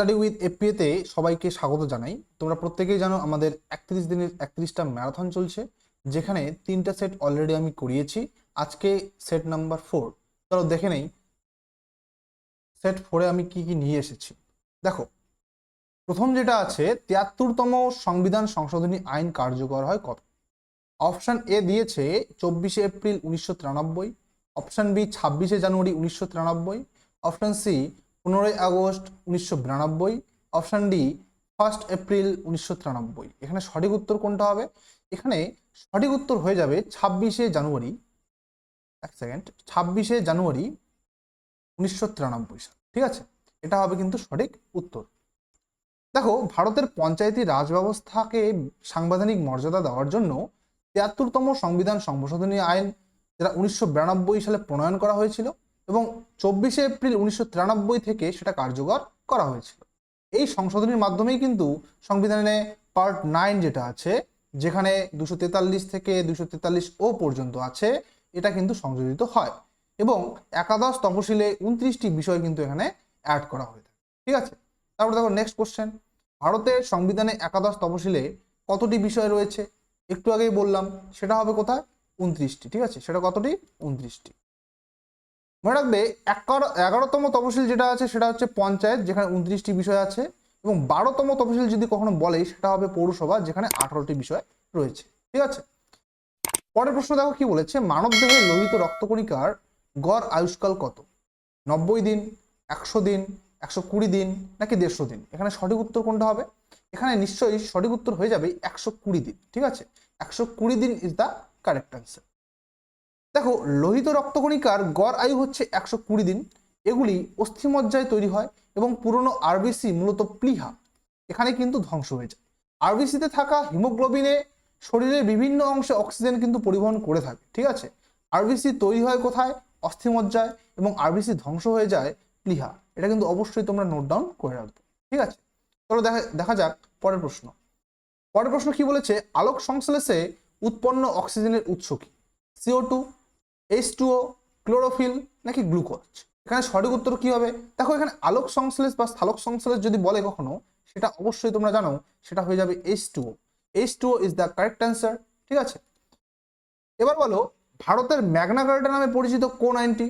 Study with FPA তে সবাইকে স্বাগত জানাই। তোমরা প্রত্যেকেই জানো আমাদের 31 দিনের 31টা ম্যারাথন চলছে, যেখানে 3টা সেট অলরেডি আমি করিয়েছি। আজকে সেট নাম্বার 4। চলো দেখে নেই সেট 4-এ আমি কি কি নিয়ে এসেছি। দেখো, প্রথম যেটা আছে 73তম সংবিধান সংশোধনী আইন কার্যকর হয় কবে। অপশন এ দিয়েছে 24শে এপ্রিল 1993, অপশন বি 26শে জানুয়ারি 1993, অপশন সি 15ই আগস্ট 1992, অপশন ডি 1 এপ্রিল 1993। এখানে সঠিক উত্তর কোনটা হবে? এখানে সঠিক উত্তর হয়ে যাবে 26শে জানুয়ারি, 26শে জানুয়ারি 1993 সাল। ঠিক আছে, এটা হবে কিন্তু সঠিক উত্তর। দেখো, ভারতের পঞ্চায়েতি রাজ ব্যবস্থাকে সাংবিধানিক মর্যাদা দেওয়ার জন্য 73তম সংবিধান সংশোধনী আইন, যেটা 1992 সালে প্রণয়ন করা হয়েছিল এবং 24শে এপ্রিল 1993 থেকে সেটা কার্যকর করা হয়েছিল। এই সংশোধনীর মাধ্যমেই কিন্তু সংবিধানে পার্ট 9 যেটা আছে, যেখানে 243 থেকে 243 পর্যন্ত আছে, এটা কিন্তু সংযোজিত হয় এবং একাদশ তফসিলে 29টি বিষয় কিন্তু এখানে অ্যাড করা হয়ে থাকে। ঠিক আছে, তারপর দেখো নেক্সট কোশ্চেন, ভারতের সংবিধানে একাদশ তফসিলে কতটি বিষয় রয়েছে? একটু আগেই বললাম, সেটা হবে কোথায়? 29টি। ঠিক আছে, সেটা কতটি? 29টি। মনে রাখবে 11তম তফসিল যেটা আছে সেটা হচ্ছে পঞ্চায়েত, যেখানে 29টি বিষয় আছে, এবং 12তম তফসিল যদি কখনো বলে সেটা হবে পৌরসভা, যেখানে 18টি বিষয় রয়েছে। ঠিক আছে, পরের প্রশ্ন দেখো কি বলেছে, মানবদেহে লোহিত রক্তকণিকার গড় আয়ুষ্কাল কত? 90 দিন, 100 দিন, 120 দিন, নাকি 150 দিন? এখানে সঠিক উত্তর কোনটা হবে? এখানে নিশ্চয়ই সঠিক উত্তর হয়ে যাবে 120 দিন। ঠিক আছে, 120 দিন ইজ দ্য কারেক্ট অ্যান্সার। দেখো, লোহিত রক্তকণিকার গড় আয়ু হচ্ছে 120 দিন। এগুলি অস্থিমজ্জায় তৈরি হয় এবং পুরনো আরবিসি, মূলত প্লিহা, এখানে কিন্তু ধ্বংস হয়ে যায়। আরবিসিতে থাকা হিমোগ্লোবিনে শরীরের বিভিন্ন অংশে অক্সিজেন কিন্তু পরিবহন করে থাকে। ঠিক আছে, আরবিসি তৈরি হয় কোথায়? অস্থিমজ্জায়, এবং আরবিসি ধ্বংস হয়ে যায় প্লিহা। এটা কিন্তু অবশ্যই তোমরা নোট ডাউন করে রাখবে। ঠিক আছে, চলো দেখা যাক পরের প্রশ্ন। পরের প্রশ্ন কি বলেছে, আলোক সংশ্লেষে উৎপন্ন অক্সিজেনের উৎস কি? CO2, H2O, ক্লোরোফিল, নাকি গ্লুকোজ? এখানে সঠিক উত্তর কি হবে? দেখো, এখানে আলোক সংশ্লেষ বা স্থলক সংশ্লেষ যদি বলে কখনো, সেটা অবশ্যই তোমরা জানো, সেটা হয়ে যাবে H2O। H2O is the correct answer. ঠিক আছে, এবার বলো, ভারতের ম্যাগনা কার্টা নামে পরিচিত কোন আইনটি?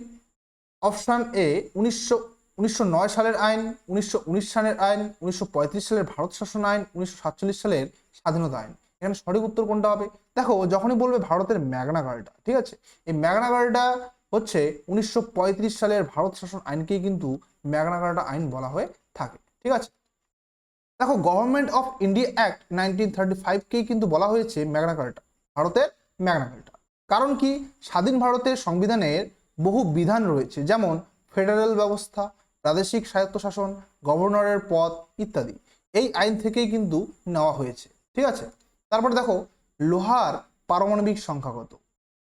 অপশন এ 1909 সালের আইন, 1919 সালের আইন, 1935 সালের ভারত শাসন আইন, 1947 সালের স্বাধীনতা আইন। এখানে সঠিক উত্তর কোনটা হবে? দেখো, যখনই বলবে ভারতের ম্যাগনা কার্টা, ঠিক আছে, এই ম্যাগনা কার্টা হচ্ছে 1935 সালের ভারত শাসন আইনকেই কিন্তু ম্যাগনা কার্টা আইন বলা হয়ে থাকে। ঠিক আছে, দেখো, গভর্নমেন্ট অফ ইন্ডিয়া অ্যাক্ট 1935কেই কিন্তু বলা হয়েছে ম্যাগনা কার্টা, ভারতের ম্যাগনা কার্টা। কারণ কি? স্বাধীন ভারতের সংবিধানের বহু বিধান রয়েছে, যেমন ফেডারেল ব্যবস্থা, প্রাদেশিক স্বায়ত্তশাসন, গভর্নরের পদ ইত্যাদি এই আইন থেকেই কিন্তু নেওয়া হয়েছে। ঠিক আছে, তারপর দেখো, লোহার পারমাণবিক সংখ্যা কত?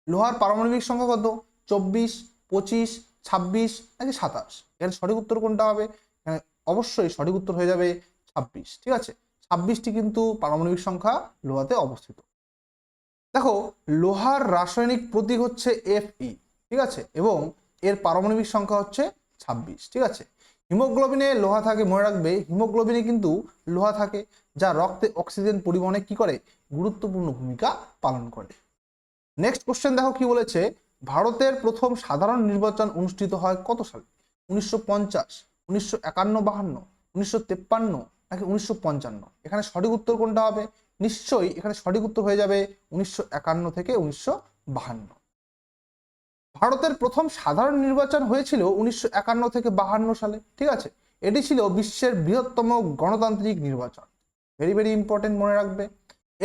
লোহার পারমাণবিক সংখ্যা কত? 24, 25, 26, নাকি 27? এর সঠিক উত্তর কোনটা হবে? অবশ্যই সঠিক উত্তর হয়ে যাবে 26। ঠিক আছে, 26টি কিন্তু পারমাণবিক সংখ্যা লোহাতে অবস্থিত। দেখো, লোহার রাসায়নিক প্রতীক হচ্ছে Fe। ঠিক আছে, এবং এর পারমাণবিক সংখ্যা হচ্ছে 26। ঠিক আছে, হিমোগ্লোবিনে লোহা থাকে, মনে রাখবে হিমোগ্লোবিনে কিন্তু লোহা থাকে, যা রক্তে অক্সিজেন পরিবহনে কি করে? গুরুত্বপূর্ণ ভূমিকা পালন করে। নেক্সট কোশ্চেন দেখো কি বলেছে, ভারতের প্রথম সাধারণ নির্বাচন অনুষ্ঠিত হয় কত সালে? 1950, 1951, 1953, নাকি 1955? এখানে সঠিক উত্তর কোনটা হবে? নিশ্চয়ই এখানে সঠিক উত্তর হয়ে যাবে 1951 থেকে 1952। ভারতের প্রথম সাধারণ নির্বাচন হয়েছিল 1951 থেকে 52 সালে। ঠিক আছে, এটি ছিল বিশ্বের বৃহত্তম গণতান্ত্রিক নির্বাচন। ভেরি ভেরি ইম্পর্টেন্ট, মনে রাখবে।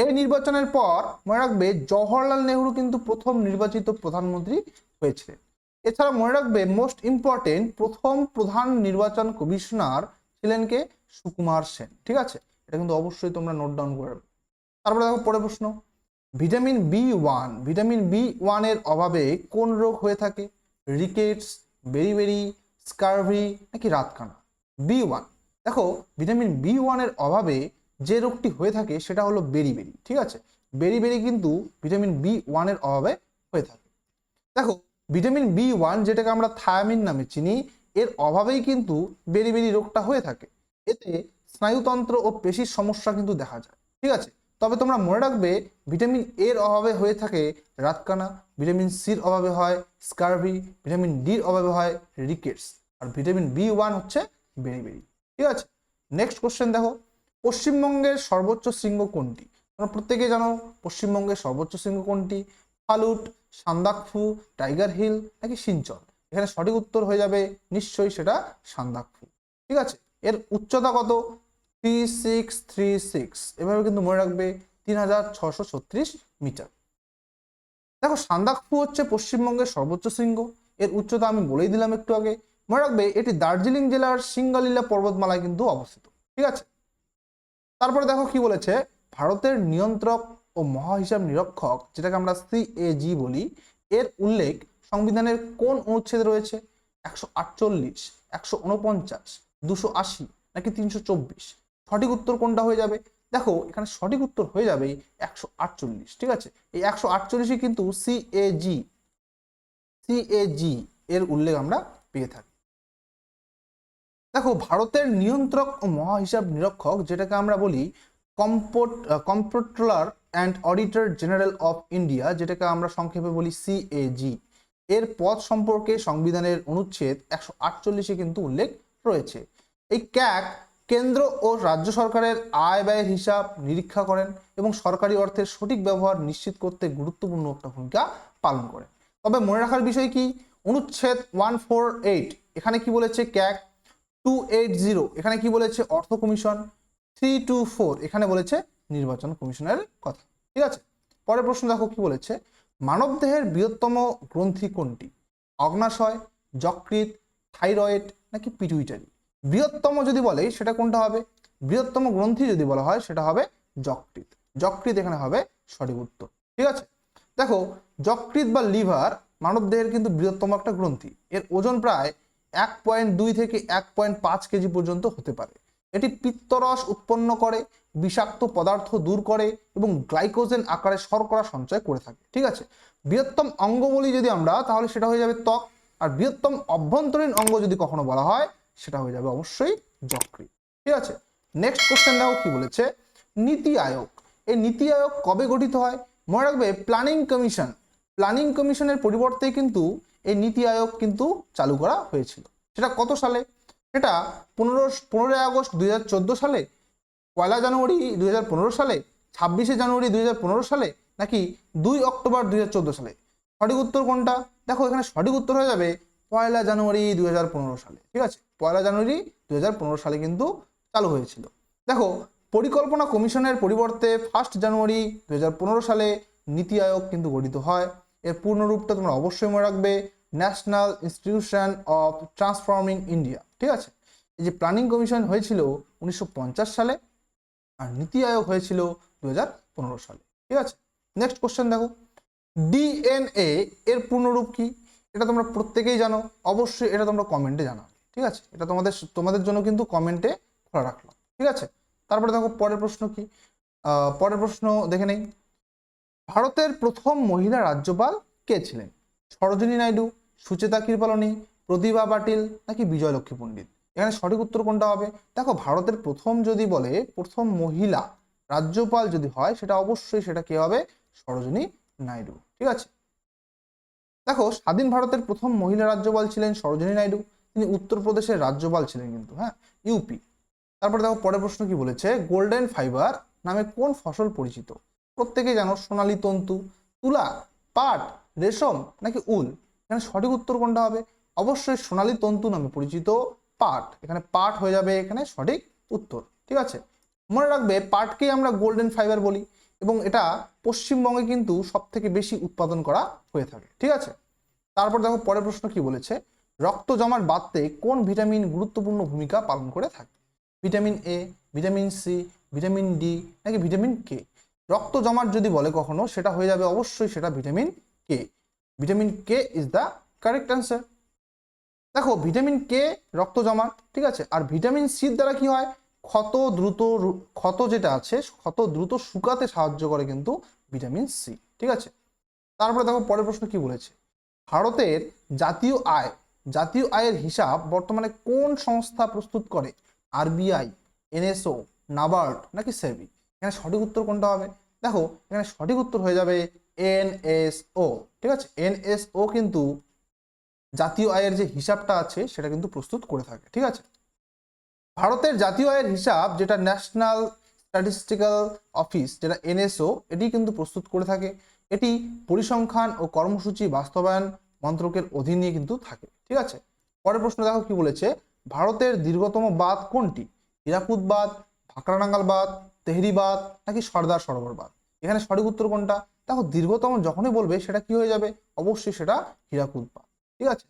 এই নির্বাচনের পর মনে রাখবে জওহরলাল নেহরু কিন্তু প্রথম নির্বাচিত প্রধানমন্ত্রী হয়েছিলেন। এছাড়া মনে রাখবে মোস্ট ইম্পর্টেন্ট, প্রথম প্রধান নির্বাচন কমিশনার ছিলেন কে? সুকুমার সেন। ঠিক আছে, এটা কিন্তু অবশ্যই তোমরা নোট ডাউন করে রাখবে। তারপরে দেখো পরের প্রশ্ন, ভিটামিন বি ওয়ানের অভাবে কোন রোগ হয়ে থাকে? রিকেটস, বেরিবেরি, স্কারভি, নাকি রাতকানা? B1, দেখো, ভিটামিন B1-এর অভাবে যে রোগটি হয়ে থাকে সেটা হলো বেরিবেরি। ঠিক আছে, বেরিবেরি কিন্তু ভিটামিন B1-এর অভাবে হয়ে থাকে। দেখো, ভিটামিন B1, যেটাকে আমরা থায়ামিন নামে চিনি, এর অভাবেই কিন্তু বেরিবেরি রোগটা হয়ে থাকে। এতে স্নায়ুতন্ত্র ও পেশির সমস্যা কিন্তু দেখা যায়, ঠিক আছে। তবে তোমরা মনে রাখবে ভিটামিন এর অভাবে হয়ে থাকে রাতকানা, ভিটামিন সির অভাবে হয় স্কারভি, ভিটামিন ডির অভাবে হয় রিকেটস, আর ভিটামিন বি1 হচ্ছে বেরিবেরি, ঠিক আছে। নেক্সট কোশ্চেন দেখো, পশ্চিমবঙ্গের সর্বোচ্চ শৃঙ্গ কোনটি? তোমরা প্রত্যেকে জানো পশ্চিমবঙ্গের সর্বোচ্চ শৃঙ্গ কোনটি, ফালুট, সান্দাকফু, টাইগার হিল নাকি সিঞ্চল? এখানে সঠিক উত্তর হয়ে যাবে নিশ্চয়ই সেটা সান্দাকফু, ঠিক আছে। এর উচ্চতা কত? 3636, এভাবে কিন্তু মনে রাখবে 3636 মিটার। দেখো সান্দাকফু হচ্ছে পশ্চিমবঙ্গের সর্বোচ্চ শৃঙ্গ, এর উচ্চতা আমি বলেই দিলাম একটু আগে। মনে রাখবে এটি দার্জিলিং জেলার সিঙ্গালীলা পর্বতমালায় কিন্তু অবস্থিত, ঠিক আছে। তারপরে দেখো কি বলেছে, ভারতের নিয়ন্ত্রক ও মহাহিসাব নিরীক্ষক, যেটাকে আমরা সিএজি বলি, এর উল্লেখ সংবিধানের কোন অনুচ্ছেদে রয়েছে? 148, 149, 280 নাকি 324? সঠিক উত্তর কোনটা হয়ে যাবে? দেখো এখানে সঠিক উত্তর হয়ে যাবে 148, ঠিক আছে। এই 148 কিন্তু সিএজি এর উল্লেখ আমরা পেয়ে থাকি। দেখো ভারতের নিয়ন্ত্রক ও মহাহিসাব নিরীক্ষক, যেটাকে আমরা বলি comptroller and auditor general of India, যেটাকে আমরা সংক্ষেপে বলি সিএজি, এর পদ সম্পর্কে সংবিধানের অনুচ্ছেদ 148 কিন্তু উল্লেখ রয়েছে। এই ক্যাগ কেন্দ্র ও রাজ্য সরকারের আয় ব্যয়ের হিসাব নিরীক্ষা করেন এবং সরকারি অর্থের সঠিক ব্যবহার নিশ্চিত করতে গুরুত্বপূর্ণ একটা ভূমিকা পালন করেন। তবে মনে রাখার বিষয় কি, অনুচ্ছেদ 148 এখানে কি বলেছে? ক্যাগ 280 এখানে কি বলেছে? অর্থ কমিশন। 324 এখানে বলেছে নির্বাচন কমিশনের কথা, ঠিক আছে। পরের প্রশ্ন দেখো কি বলেছে, মানবদেহের বৃহত্তম গ্রন্থি কোনটি? অগ্নাশয়, যকৃৎ, থাইরয়েড নাকি পিটুইটারি? বৃহত্তম যদি বলে সেটা কোনটা হবে? বৃহত্তম গ্রন্থি যদি বলা হয় সেটা হবে যকৃৎ। যকৃৎ এখানে হবে সঠিক উত্তর, ঠিক আছে। দেখো যকৃৎ বা লিভার মানবদেহের কিন্তু বৃহত্তম একটা গ্রন্থি, এর ওজন প্রায় 1.2 থেকে 1.5 কেজি পর্যন্ত হতে পারে। এটি পিত্তরস উৎপন্ন করে, বিষাক্ত পদার্থ দূর করে এবং গ্লাইকোজেন আকারে শর্করা সঞ্চয় করে থাকে, ঠিক আছে। বৃহত্তম অঙ্গ বলি যদি আমরা, তাহলে সেটা হয়ে যাবে ত্বক। আর বৃহত্তম অভ্যন্তরীণ অঙ্গ যদি কখনো বলা হয় সেটা হয়ে যাবে অবশ্যই যকৃৎ, ঠিক আছে। নেক্সট কোশ্চেন দেখো কি বলেছে, নীতি আয়োগ, এই নীতি আয়োগ কবে গঠিত হয়? মনে রাখবে প্ল্যানিং কমিশনের পরিবর্তে কিন্তু এই নীতি আয়োগ কিন্তু চালু করা হয়েছিল। সেটা কত সালে? সেটা 15 আগস্ট 2014 সালে, 1 জানুয়ারি 2015 সালে, 26 জানুয়ারি 2015 সালে নাকি 2 অক্টোবর 2014 সালে? সঠিক উত্তর কোনটা? দেখো এখানে সঠিক উত্তর হয়ে যাবে 1 জানুয়ারি 2015 সালে, ঠিক আছে। 1 জানুয়ারি 2015 সালে কিন্তু চালু হয়েছিল। দেখো পরিকল্পনা কমিশনের পরিবর্তে 1 জানুয়ারি 2015 সালে নীতি আয়োগ কিন্তু গঠিত হয়। এর পূর্ণ রূপটা তোমরা অবশ্যই মনে রাখবে, national institution of transforming India, ঠিক আছে। এই যে প্ল্যানিং কমিশন হয়েছিল 1950 সালে, আর নীতি আয়োগ হয়েছিল 2015 সালে, ঠিক আছে। নেক্সট কোশ্চেন দেখো, ডিএনএ এর পূর্ণরূপ কি? এটা তোমরা প্রত্যেকেই জানো, অবশ্যই এটা তোমরা কমেন্টে জানাবে, ঠিক আছে। এটা তোমাদের জন্য কিন্তু কমেন্টে খোলা রাখলাম, ঠিক আছে। তারপরে দেখো পরের প্রশ্ন কি, পরের প্রশ্ন দেখে নেই, ভারতের প্রথম মহিলা রাজ্যপাল কে ছিলেন? সরোজিনী নাইডু, সুচেতা কৃপালনী, প্রতিভা পাটিল নাকি বিজয়লক্ষ্মী পণ্ডিত? এখানে সঠিক উত্তর কোনটা হবে? দেখো ভারতের প্রথম যদি বলে, প্রথম মহিলা রাজ্যপাল যদি হয় সেটা অবশ্যই সেটা কে হবে? সরোজিনী নাইডু, ঠিক আছে। দেখো স্বাধীন ভারতের প্রথম মহিলা রাজ্যপাল ছিলেন সরোজিনী নাইডু, তিনি উত্তরপ্রদেশের রাজ্যপাল ছিলেন কিন্তু, হ্যাঁ, ইউপি। তারপরে দেখো পরের প্রশ্ন কি বলেছে, গোল্ডেন ফাইবার নামে কোন ফসল পরিচিত? প্রত্যেকেই জানো সোনালী তন্তু, তুলা, পাট, রেশম নাকি উল? এখানে সঠিক উত্তর কোনটা হবে? অবশ্যই সোনালী তন্তু নামে পরিচিত পাট, এখানে পাট হয়ে যাবে এখানে সঠিক উত্তর, ঠিক আছে। মনে রাখবে পাটকেই আমরা গোল্ডেন ফাইবার বলি এবং এটা পশ্চিমবঙ্গে কিন্তু সব থেকে বেশি উৎপাদন করা হয়ে থাকে, ঠিক আছে। তারপর দেখো পরের প্রশ্ন কি বলেছে, রক্ত জমাট বাঁধতে কোন ভিটামিন গুরুত্বপূর্ণ ভূমিকা পালন করে থাকে? Vitamin A, vitamin C, vitamin D নাকি ভিটামিন কে? রক্ত জমাট যদি বলে কখনো সেটা হয়ে যাবে অবশ্যই সেটা vitamin K. Vitamin K is the correct answer. দেখো ভিটামিন কে রক্ত জমাট, ঠিক আছে। আর ভিটামিন সির দ্বারা কি হয়? ক্ষত যেটা আছে, ক্ষত দ্রুত শুকাতে সাহায্য করে কিন্তু ভিটামিন সি, ঠিক আছে। তারপরে দেখো পরের প্রশ্ন কি বলেছে, ভারতের জাতীয় আয়ের হিসাব বর্তমানে কোন সংস্থা প্রস্তুত করে? আরবিআই, এনএসও, নাবার্ড নাকি সেবি? এখানে সঠিক উত্তর কোনটা হবে? দেখো এখানে সঠিক উত্তর হয়ে যাবে এনএসও। ঠিক আছে, এনএসও কিন্তু জাতীয় আয়ের যে হিসাবটা আছে সেটা কিন্তু প্রস্তুত করে থাকে। ঠিক আছে, ভারতের জাতীয় আয়ের হিসাব যেটা ন্যাশনাল স্ট্যাটিস্টিক্যাল অফিস, যেটা এনএসও, এটি কিন্তু প্রস্তুত করে থাকে। এটি পরিসংখ্যান ও কর্মসূচি বাস্তবায়ন মন্ত্রকের অধীনে কিন্তু থাকে। ঠিক আছে, পরের প্রশ্ন দেখো কি বলেছে, ভারতের দীর্ঘতম বাঁধ কোনটি? হীরাকুদ বাঁধ, ভাকরানাঙ্গাল বাঁধ, তেহরি বাঁধ নাকি সর্দার সরোবর বাঁধ? এখানে সঠিক উত্তর কোনটা? দেখো দীর্ঘতম যখনই বলবে সেটা কি হয়ে যাবে, অবশ্যই সেটা হীরাকুদ বাঁধ। ঠিক আছে,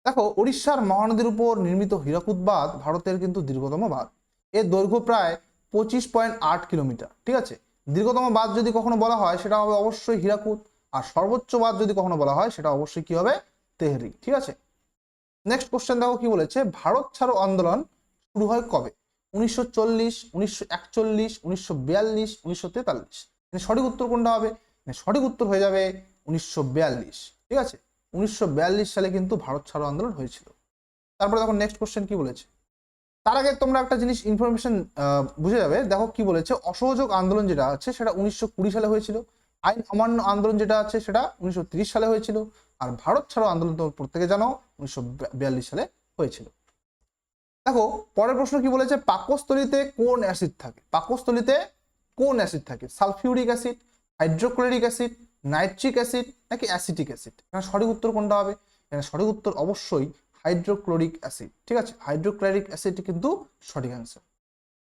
দেখো উড়িষ্যার মহানদীর উপর নির্মিত হীরাকুদ বাঁধ ভারতের কিন্তু দীর্ঘতম বাঁধ। এর দৈর্ঘ্য প্রায় 25.8 কিলোমিটার। ঠিক আছে, দীর্ঘতম বাঁধ যদি কখনো বলা হয় সেটা হবে অবশ্যই হীরাকুদ, আর সর্বোচ্চ বাঁধ যদি কখনো বলা হয় সেটা অবশ্যই কি হবে, তেহরি। ঠিক আছে, নেক্সট কোশ্চেন দেখো কি বলেছে, ভারত ছাড়ো আন্দোলন শুরু হয় কবে? 1940, 1941, 1942, 1943? সঠিক উত্তর কোনটা হবে? সঠিক উত্তর হয়ে যাবে 1942। ঠিক আছে, 1942 সালে কিন্তু ভারত ছাড়ো আন্দোলন হয়েছিল। তারপরে দেখো নেক্সট কোশ্চেন কি বলেছে, তার আগে তোমরা একটা জিনিস ইনফরমেশন বুঝে যাবে। দেখো কি বলেছে, অসহযোগ আন্দোলন যেটা আছে সেটা 1920 সালে হয়েছিল, আইন অমান্য আন্দোলন যেটা আছে সেটা 1930 সালে হয়েছিল, আর ভারত ছাড়ো আন্দোলন তো প্রত্যেকে জানো 1942 সালে হয়েছিল। দেখো পরের প্রশ্ন কি বলেছে, পাকস্থলীতে কোন অ্যাসিড থাকে? পাকস্থলীতে কোন অ্যাসিড থাকে? Sulphuric acid, hydrochloric acid, nitric acid নাকি অ্যাসিটিক অ্যাসিড? এখানে সঠিক উত্তর কোনটা হবে? এখানে সঠিক উত্তর অবশ্যই হাইড্রোক্লোরিক অ্যাসিড। ঠিক আছে, হাইড্রোক্লোরিক অ্যাসিড কিন্তু সঠিক অ্যান্সার।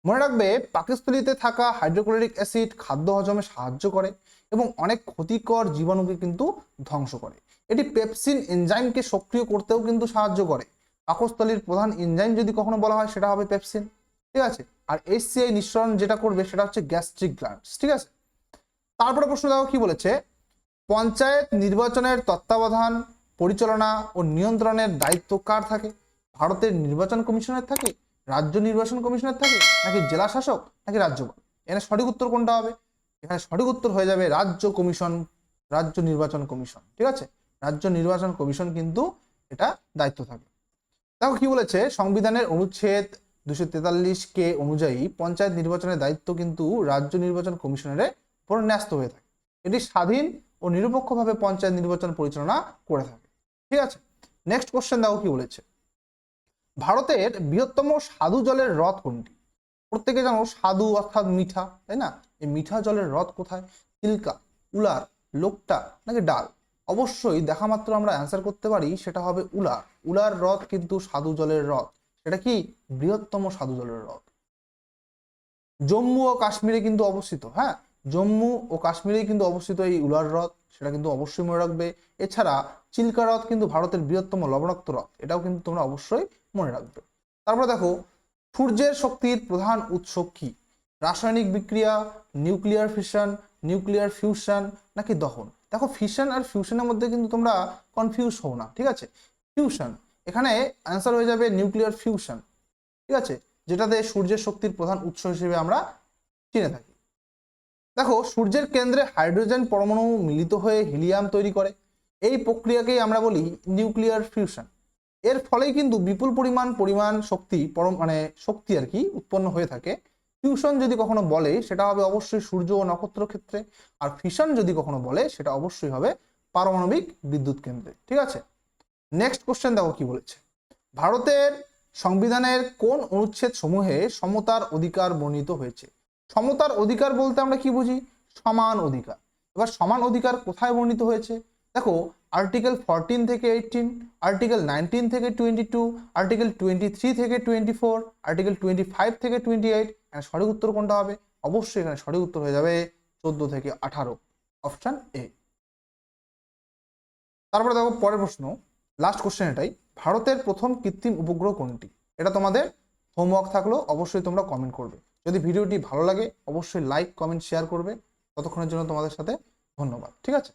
মনে রাখবে পাকস্থলীতে থাকা হাইড্রোক্লোরিক অ্যাসিড খাদ্য হজমে সাহায্য করে এবং অনেক ক্ষতিকর জীবাণুকে কিন্তু ধ্বংস করে। এটি পেপসিন এনজাইমকে সক্রিয় করতেও কিন্তু সাহায্য করে। পাকস্থলীর প্রধান এনজাইম যদি কখনো বলা হয় সেটা হবে পেপসিন। ঠিক আছে, আর HCl নিঃসরণ যেটা করবে সেটা হচ্ছে গ্যাস্ট্রিক গ্ল্যান্ডস। ঠিক আছে, তারপরে প্রশ্ন দেখো কি বলেছে, পঞ্চায়েত নির্বাচনের তত্ত্বাবধান, পরিচালনা ও নিয়ন্ত্রণের দায়িত্ব কার থাকে? ভারতের নির্বাচন কমিশনের থাকে, রাজ্য নির্বাচন কমিশনের থাকে নাকি জেলা শাসক নাকি রাজ্যপাল? এখানে সঠিক উত্তর কোনটা হবে? এখানে সঠিক উত্তর হয়ে যাবে রাজ্য কমিশন, রাজ্য নির্বাচন কমিশন। ঠিক আছে, রাজ্য নির্বাচন কমিশন কিন্তু এটা দায়িত্ব থাকে। দেখো কি বলেছে, সংবিধানের অনুচ্ছেদ 243 অনুযায়ী পঞ্চায়েত নির্বাচনের দায়িত্ব কিন্তু রাজ্য নির্বাচন কমিশনের উপর ন্যস্ত হয়ে থাকে। এটি স্বাধীন ও নিরপেক্ষভাবে পঞ্চায়েত নির্বাচন পরিচালনা করে থাকে। ঠিক আছে, নেক্সট কোশ্চেন দেখো কি বলেছে, ভারতের বৃহত্তম স্বাদু জলের হ্রদ কোনটি? প্রত্যেকে জানো স্বাদু অর্থাৎ মিঠা, তাই না? এই মিঠা জলের হ্রদ কোথায়? চিল্কা, উলার, লোকটা নাকি ডাল? অবশ্যই দেখা মাত্র আমরা অ্যান্সার করতে পারি সেটা হবে উলার। উলার হ্রদ কিন্তু স্বাদু জলের হ্রদ, সেটা কি বৃহত্তম স্বাদু জলের হ্রদ। জম্মু ও কাশ্মীরে কিন্তু অবস্থিত। হ্যাঁ, জম্মু ও কাশ্মীরে কিন্তু অবস্থিত এই উলার হ্রদ, সেটা কিন্তু অবশ্যই মনে রাখবে। এছাড়া চিল্কা হ্রদ কিন্তু ভারতের বৃহত্তম লবণাক্ত হ্রদ, এটাও কিন্তু তোমরা অবশ্যই মনে রাখবে। তারপরে দেখো সূর্যের শক্তির প্রধান উৎস কি? রাসায়নিক বিক্রিয়া, নিউক্লিয়ার ফিশন, নিউক্লিয়ার ফিউশন নাকি দহন? দেখো ফিশন আর ফিউশনের মধ্যে কিন্তু তোমরা কনফিউজ হও না। ঠিক আছে, ফিউশন, এখানে অ্যান্সার হয়ে যাবে নিউক্লিয়ার ফিউশন। ঠিক আছে, যেটাতে সূর্যের শক্তির প্রধান উৎস হিসেবে আমরা চিনে থাকি। দেখো সূর্যের কেন্দ্রে হাইড্রোজেন পরমাণু মিলিত হয়ে হিলিয়াম তৈরি করে, এই প্রক্রিয়াকেই আমরা বলি নিউক্লিয়ার ফিউশন। এর ফলেই কিন্তু বিপুল পরিমাণ শক্তি শক্তি আর কি উৎপন্ন হয়ে থাকে। ফিউশন যদি কখনো বলে সেটা হবে অবশ্যই সূর্য ও নক্ষত্র ক্ষেত্রে, আর ফিশন যদি কখনো বলে সেটা অবশ্যই হবে পারমাণবিক বিদ্যুৎ কেন্দ্রে। ঠিক আছে, নেক্সট কোশ্চেন দেখো কি বলেছে, ভারতের সংবিধানের কোন অনুচ্ছেদ সমূহে সমতার অধিকার বর্ণিত হয়েছে? সমতার অধিকার বলতে আমরা কি বুঝি? সমান অধিকার। এবার সমান অধিকার কোথায় বর্ণিত হয়েছে? দেখো আর্টিকেল 14 থেকে 18, আর্টিকেল 19 থেকে 22, আর্টিকেল 23 থেকে 24, আর্টিকেল 25 থেকে 28। এখানে সঠিক উত্তর কোনটা হবে? অবশ্যই এখানে সঠিক উত্তর হয়ে যাবে 14 থেকে 18, অপশন এ। তারপরে দেখো পরের প্রশ্ন, লাস্ট কোশ্চেন এটাই, ভারতের প্রথম কৃত্রিম উপগ্রহ কোনটি? এটা তোমাদের হোমওয়ার্ক থাকলো, অবশ্যই তোমরা কমেন্ট করবে। যদি ভিডিওটি ভালো লাগে অবশ্যই লাইক, কমেন্ট, শেয়ার করবে। ততক্ষণের জন্য তোমাদের সাথে ধন্যবাদ। ঠিক আছে।